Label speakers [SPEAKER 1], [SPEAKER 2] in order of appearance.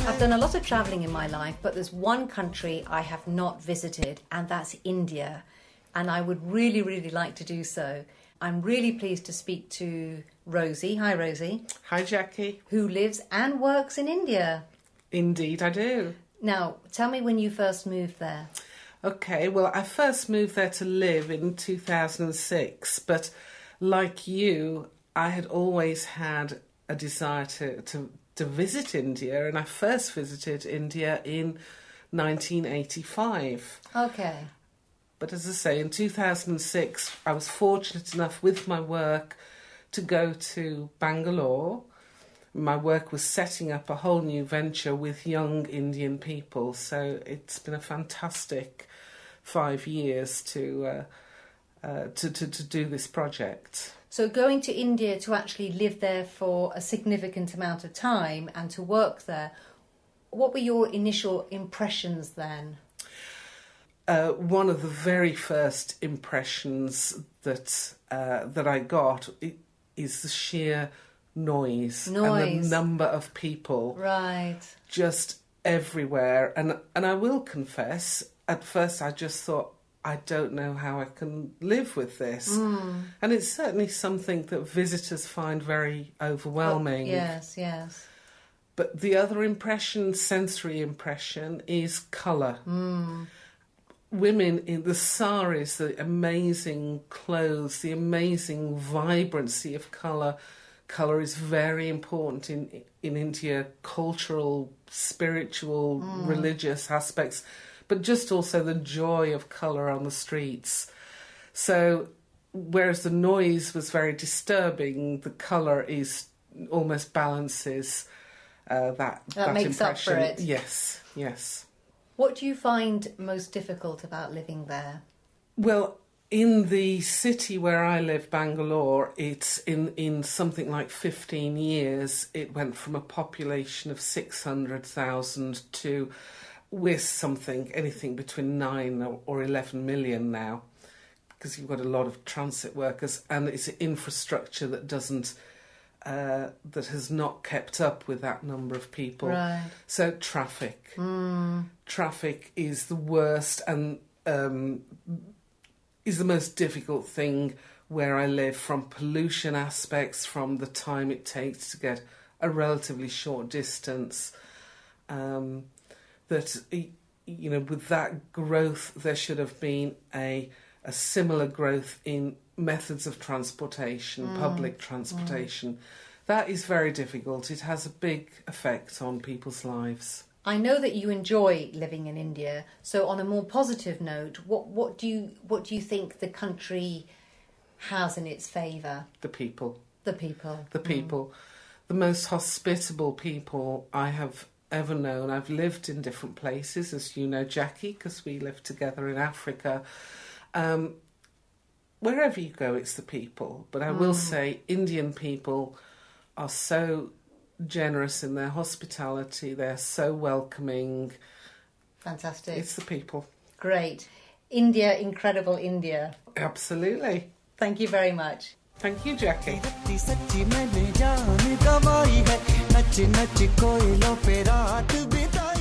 [SPEAKER 1] I've done a lot of travelling in my life, but there's one country I have not visited, and that's India. And I would really, really like to do so. I'm really pleased to speak to Rosie. Hi, Rosie.
[SPEAKER 2] Hi, Jackie.
[SPEAKER 1] Who lives and works in India.
[SPEAKER 2] Indeed, I do.
[SPEAKER 1] Now, tell me when you first moved there.
[SPEAKER 2] Okay, well, I first moved there to live in 2006, but like you, I had always had a desire to visit India, and I first visited India in 1985.
[SPEAKER 1] Okay.
[SPEAKER 2] But as I say, in 2006, I was fortunate enough with my work to go to Bangalore. My work was setting up a whole new venture with young Indian people, so it's been a fantastic 5 years to do this project.
[SPEAKER 1] So going to India to actually live there for a significant amount of time and to work there, what were your initial impressions then?
[SPEAKER 2] One of the very first impressions that I got is the sheer noise and the number of people,
[SPEAKER 1] right,
[SPEAKER 2] just everywhere. And I will confess, at first I just thought, I don't know how I can live with this. And it's certainly something that visitors find very overwhelming.
[SPEAKER 1] Yes, yes.
[SPEAKER 2] But the other impression, sensory impression, is colour. Women in the saris, the amazing clothes, the amazing vibrancy of colour. Colour is very important in India, cultural, spiritual, religious aspects, but just also the joy of colour on the streets. So whereas the noise was very disturbing, the colour is almost balances that
[SPEAKER 1] makes
[SPEAKER 2] impression.
[SPEAKER 1] up for it.
[SPEAKER 2] Yes, yes.
[SPEAKER 1] What do you find most difficult about living there?
[SPEAKER 2] Well, in the city where I live, Bangalore, it's in something like 15 years, it went from a population of 600,000 to, with anything between 9 or 11 million now, because you've got a lot of transit workers, and it's infrastructure that that has not kept up with that number of people.
[SPEAKER 1] Right.
[SPEAKER 2] So traffic. Traffic is the worst and is the most difficult thing where I live, from pollution aspects, from the time it takes to get a relatively short distance. That, you know, with that growth, there should have been a similar growth in methods of transportation, public transportation. That is very difficult. It has a big effect on people's lives.
[SPEAKER 1] I know that you enjoy living in India. So, on a more positive note, what do you think the country has in its favour?
[SPEAKER 2] The people.
[SPEAKER 1] The people.
[SPEAKER 2] The people. The most hospitable people I have ever known. I've lived in different places, as you know, Jackie, because we lived together in Africa. Wherever you go, it's the people. But I will say, Indian people are so generous in their hospitality. They're so welcoming.
[SPEAKER 1] Fantastic.
[SPEAKER 2] It's the people.
[SPEAKER 1] Great. India, incredible India.
[SPEAKER 2] Absolutely.
[SPEAKER 1] Thank you very much.
[SPEAKER 2] Thank you, Jackie.
[SPEAKER 3] नच नच कोयलों पे रात बिताई